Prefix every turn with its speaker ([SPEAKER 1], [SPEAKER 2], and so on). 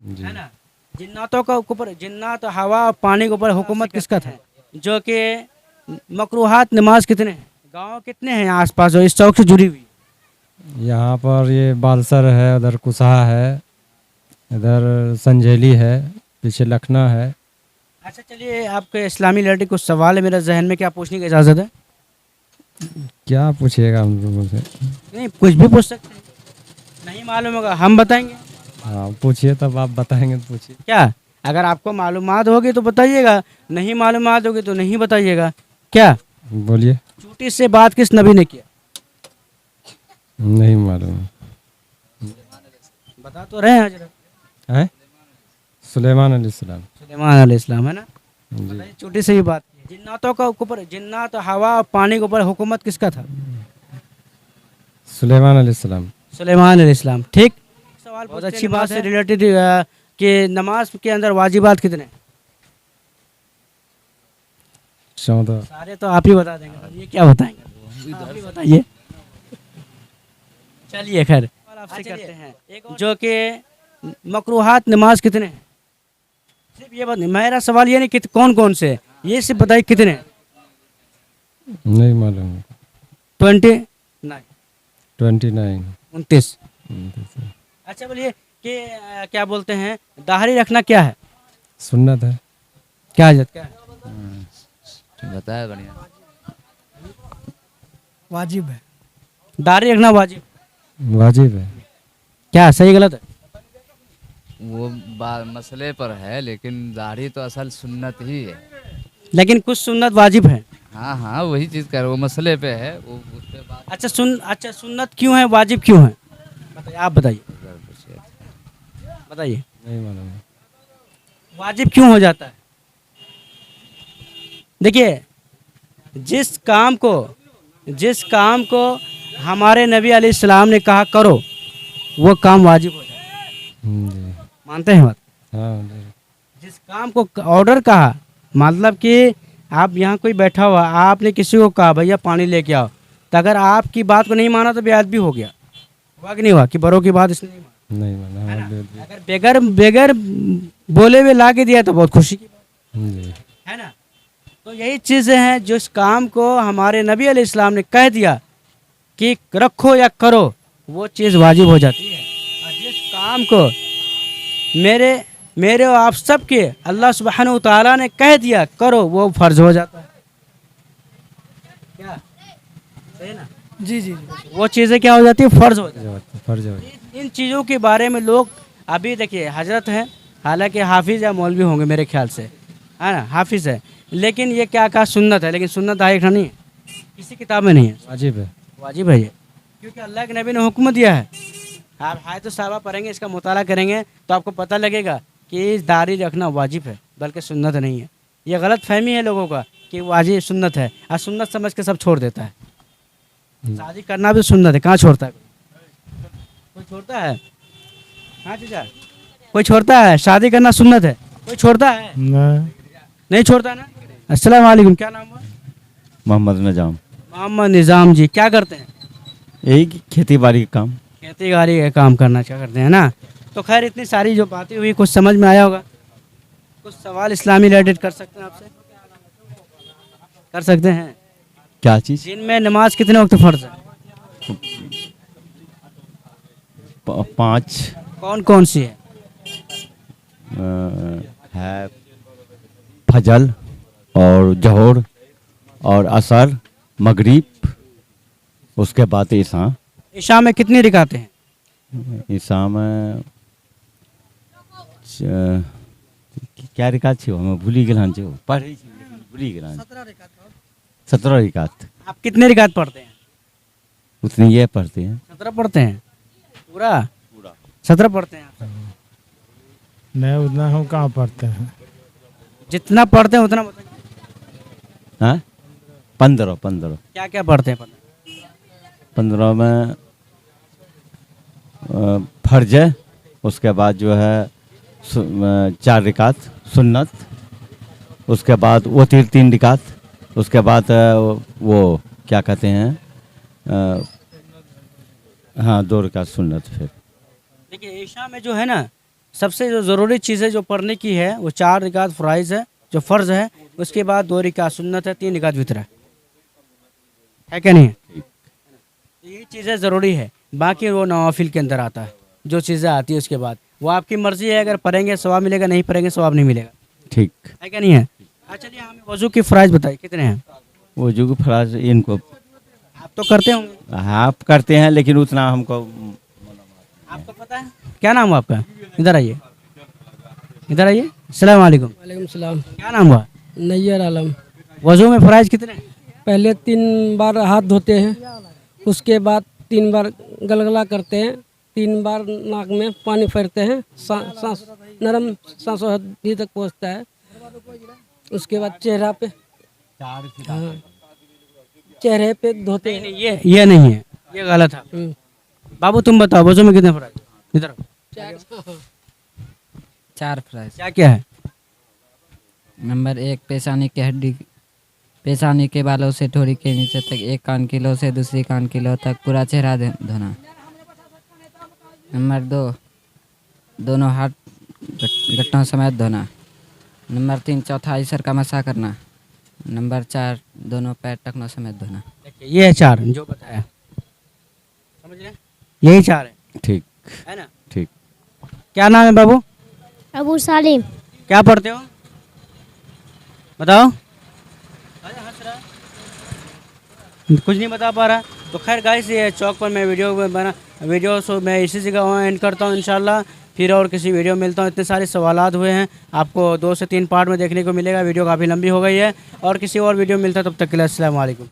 [SPEAKER 1] जी।
[SPEAKER 2] है ना। जिन्नातों का ऊपर, जिन्नात हवा और पानी के ऊपर हुकूमत किसका था? जो कि मकरूहात नमाज कितने हैं, गांव कितने हैं आसपास जो इस चौक से जुड़ी हुई?
[SPEAKER 1] यहाँ पर ये बालसर है, उधर कुसाहा है, इधर संजेली है, पीछे लखना है।
[SPEAKER 2] अच्छा चलिए, आपके इस्लामी रिलेटेड कुछ सवाल है मेरे जहन में, क्या पूछने की इजाज़त है?
[SPEAKER 1] क्या पूछिएगा हम लोगों से?
[SPEAKER 2] नहीं, कुछ भी पूछ सकते हैं, नहीं मालूम होगा हम बताएंगे।
[SPEAKER 1] हाँ पूछिए, तब आप बताएंगे तो पूछिए।
[SPEAKER 2] क्या? अगर आपको मालूमात होगी तो बताइएगा, नहीं मालूमात होगी तो नहीं बताइएगा। क्या?
[SPEAKER 1] बोलिए।
[SPEAKER 2] चूटी से बात किस नबी ने किया?
[SPEAKER 1] नहीं मालूम
[SPEAKER 2] बता तो रहे हैं हजरत।
[SPEAKER 1] है। सुलेमान अलैहिस्सलाम।
[SPEAKER 2] सुलेमान अलैहिस्सलाम, है ना।
[SPEAKER 1] जी।
[SPEAKER 2] बताइए, चूटी से भी बात की। जिन्नातों का ऊपर, जिन्नात हवा और पानी के ऊपर हुकूमत किसका था?
[SPEAKER 1] सुलेमान अलैहिस्सलाम।
[SPEAKER 2] सुलेमान अलैहिस्सलाम, ठीक। सवाल बहुत अच्छी बात से रिलेटेड कि नमाज के अंदर वाजिबात कितने हैं?
[SPEAKER 1] 14।
[SPEAKER 2] सारे तो आप ही बता देंगे, पर ये क्या बताएंगे, आप ही बताइए। चलिए खैर, सवाल आपसे करते हैं जो कि मकरूहात नमाज कितने हैं? सिर्फ ये बात नहीं, मेरा सवाल ये नहीं कि कौन कौन से हैं, ये सिर्फ बताइए कितने हैं।
[SPEAKER 1] नहीं मालूम।
[SPEAKER 2] 29।
[SPEAKER 1] 29।
[SPEAKER 2] 29। अच्छा बोलिए कि क्या बोलते हैं, दाढ़ी रखना क्या है?
[SPEAKER 1] सुन्नत है।
[SPEAKER 2] क्या हजरत, क्या है?
[SPEAKER 3] बताया बढ़िया।
[SPEAKER 4] वाजिब है।
[SPEAKER 2] दाढ़ी रखना वाजिब?
[SPEAKER 1] वाजिब है।
[SPEAKER 2] क्या सही गलत है?
[SPEAKER 3] वो मसले पर है, लेकिन दाढ़ी तो असल सुन्नत ही है।
[SPEAKER 2] लेकिन कुछ सुन्नत वाजिब है।
[SPEAKER 3] हाँ हाँ, वही चीज़ कर, वो मसले पे है, वो उस पे बात
[SPEAKER 2] अच्छा सुन्नत क्यों है, वाजिब क्यों है? बताइए, आप बताइए,
[SPEAKER 3] कर पूछिए।
[SPEAKER 2] बताइए।
[SPEAKER 1] नहीं मालूम।
[SPEAKER 2] वाजिब क्यों हो जाता है? देखिए, जिस काम को हमारे नबी अलैहिस्सलाम ने कहा करो, वो काम वाजिब हो जाता है।
[SPEAKER 1] जी।
[SPEAKER 2] मानते हैं बात?
[SPEAKER 1] हाँ जी।
[SPEAKER 2] जिस काम को ऑर्डर कहा, मतलब कि आप यहाँ कोई बैठा हुआ, आपने किसी को कहा भैया पानी लेके आओ, तो अगर आपकी बात को नहीं माना तो बेअदबी हो गया, हुआ कि नहीं हुआ कि बड़ों की बात इसने नहीं मानी?
[SPEAKER 1] नहीं मालूम।
[SPEAKER 2] है
[SPEAKER 1] हाँ,
[SPEAKER 2] ना? अगर बेगर बेगर बोले हुए ला के दिया तो बहुत खुशी की बात
[SPEAKER 1] जी।
[SPEAKER 2] है ना। तो यही चीज़ें हैं, जिस काम को हमारे नबी अलैहिस्सलाम ने कह दिया कि रखो या करो, वो चीज़ वाजिब हो जाती है। और जिस काम को मेरे मेरे और आप सब के अल्लाह सुब्हानहू तआला ने कह दिया करो, वो फर्ज हो जाता है। क्या सही ना?
[SPEAKER 4] जी जी जी।
[SPEAKER 2] वो चीज़ें क्या हो जाती है, फर्ज हो जाती है।
[SPEAKER 1] फर्ज है।
[SPEAKER 2] इन चीज़ों के बारे में लोग अभी देखिए, हजरत हैं, हालांकि हाफिज़ या मौलवी होंगे मेरे ख्याल से, है ना, हाफिज़ है, लेकिन ये क्या कहा, सुन्नत है, लेकिन सुन्नत दायिक नहीं है, किसी किताब में नहीं है।
[SPEAKER 1] वाजिब है।
[SPEAKER 2] वाजिब है ये, क्योंकि अल्लाह के नबी ने हुक्म दिया है। आप हाय तो साहबा पढ़ेंगे, इसका मुताला करेंगे तो आपको पता लगेगा कि दाढ़ी रखना वाजिब है, बल्कि सुन्नत नहीं है। ये गलत फहमी है लोगों का कि वाजिब सुन्नत है, और सुन्नत समझ के सब छोड़ देता है। शादी करना भी सुन्नत है, कहाँ छोड़ता है कोई छोड़ता है? हाँ चाचा, कोई छोड़ता है? शादी करना सुन्नत है, कोई छोड़ता है? नहीं छोड़ता ना। अस्सलाम वालेकुम, क्या नाम हुआ?
[SPEAKER 5] मोहम्मद निजाम।
[SPEAKER 2] मोहम्मद निज़ाम जी, क्या करते हैं?
[SPEAKER 5] यही खेती बाड़ी का काम।
[SPEAKER 2] खेती बाड़ी का काम करना क्या करते हैं ना। तो खैर, इतनी सारी जो बातें हुई, कुछ समझ में आया होगा। कुछ सवाल इस्लामी रिलेटेड कर सकते हैं आपसे? कर सकते हैं।
[SPEAKER 5] क्या चीज़?
[SPEAKER 2] दिन में नमाज कितने वक्त फ़र्ज है?
[SPEAKER 5] 5
[SPEAKER 2] कौन कौन सी है?
[SPEAKER 5] है फजल और जहर और असर, मगरिब, उसके बाद ईसा।
[SPEAKER 2] ईशा में कितनी रिकातें हैं?
[SPEAKER 5] ईसा में क्या रिकात छे, हमें भूली गेल छे, पढ़े भूली गेल। 17 रिकात।
[SPEAKER 2] आप कितने रिकात पढ़ते हैं?
[SPEAKER 5] उतनी ये पढ़ते हैं।
[SPEAKER 2] 17 पढ़ते हैं? पूरा 17 पढ़ते हैं आप?
[SPEAKER 4] नहीं, उतना हम कहाँ पढ़ते हैं।
[SPEAKER 2] जितना पढ़ते हैं उतना बताइए।
[SPEAKER 5] हाँ, 15।
[SPEAKER 2] क्या क्या पढ़ते हैं?
[SPEAKER 5] 15 में फर्ज है, उसके बाद जो है 4 रिकात सुन्नत, उसके बाद वो 3 रिकात, उसके बाद वो क्या कहते हैं, हाँ 2 रिकात सुन्नत। फिर
[SPEAKER 2] देखिए, ईशा में जो है ना सबसे जो ज़रूरी चीज़ें जो पढ़ने की है वो 4 रिकात फ़राइज़ है जो फ़र्ज़ है, उसके बाद 2 रिकात सुन्नत है, 3 रिकात वितर है क्या नहीं है? तो ये चीज़ें ज़रूरी है, बाकी वो नवाफिल के अंदर आता है जो चीज़ें आती है उसके बाद वो आपकी मर्ज़ी है, अगर पढ़ेंगे सवाब मिलेगा, नहीं पढ़ेंगे सवाब नहीं मिलेगा,
[SPEAKER 5] ठीक।
[SPEAKER 2] है क्या नहीं है? अच्छा चलिए हमें वज़ू की फ़राइज़ बताइए कितने हैं?
[SPEAKER 5] वो जो फराज इनको
[SPEAKER 2] आप तो करते होंगे,
[SPEAKER 5] आप करते हैं लेकिन उतना हमको
[SPEAKER 2] आपको पता है? क्या नाम हुआ आपका? इधर आइए, इधर आइए। अस्सलाम वालेकुम।
[SPEAKER 6] वालेकुम सलाम।
[SPEAKER 2] क्या नाम हुआ?
[SPEAKER 6] नैयर आलम।
[SPEAKER 2] वज़ू में फ़राइज़ कितने हैं?
[SPEAKER 6] पहले 3 बार हाथ धोते हैं, उसके बाद 3 बार गलगला करते हैं, 3 बार नाक में पानी फेरते हैं, सांस नरम सांसों हड्डी तक पहुंचता है। उसके बाद चेहरा पे, हाँ, चेहरे पे धोते हैं।
[SPEAKER 2] नहीं ये नहीं है, ये गलत है।
[SPEAKER 6] हम्म।
[SPEAKER 2] बाबू तुम बताओ वज़ू में कितने फ़राइज़? इधर आओ।
[SPEAKER 3] 4 फ्राइज।
[SPEAKER 2] क्या क्या है?
[SPEAKER 3] नंबर 1 पेशानी की हड्डी, पेशानी के बालों से ठोड़ी के नीचे तक, एक कान की लो से दूसरी कान की लो तक पूरा चेहरा धोना। नंबर 2 दोनों हाथ घुटनों समेत धोना। नंबर 3 चौथाई सर का मसा करना। नंबर 4 दोनों पैर टखनों समेत धोना।
[SPEAKER 2] देखिए ये है 4 जो बताया, समझ रहे हैं? यही 4 है,
[SPEAKER 5] ठीक
[SPEAKER 2] है ना?
[SPEAKER 5] ठीक।
[SPEAKER 2] क्या नाम है बाबू?
[SPEAKER 7] अबू सालिम।
[SPEAKER 2] क्या पढ़ते हो बताओ? कुछ नहीं बता पा रहा। तो खैर गाइस ये चौक पर मैं वीडियो सो मैं इसी जगह एंड करता हूँ इंशाल्लाह। फिर और किसी वीडियो में मिलता हूँ। इतने सारे सवालात हुए हैं, आपको 2 से 3 पार्ट में देखने को मिलेगा। वीडियो काफ़ी लंबी हो गई है और किसी और वीडियो में मिलता है, तब तक के लिए अस्सलाम वालेकुम।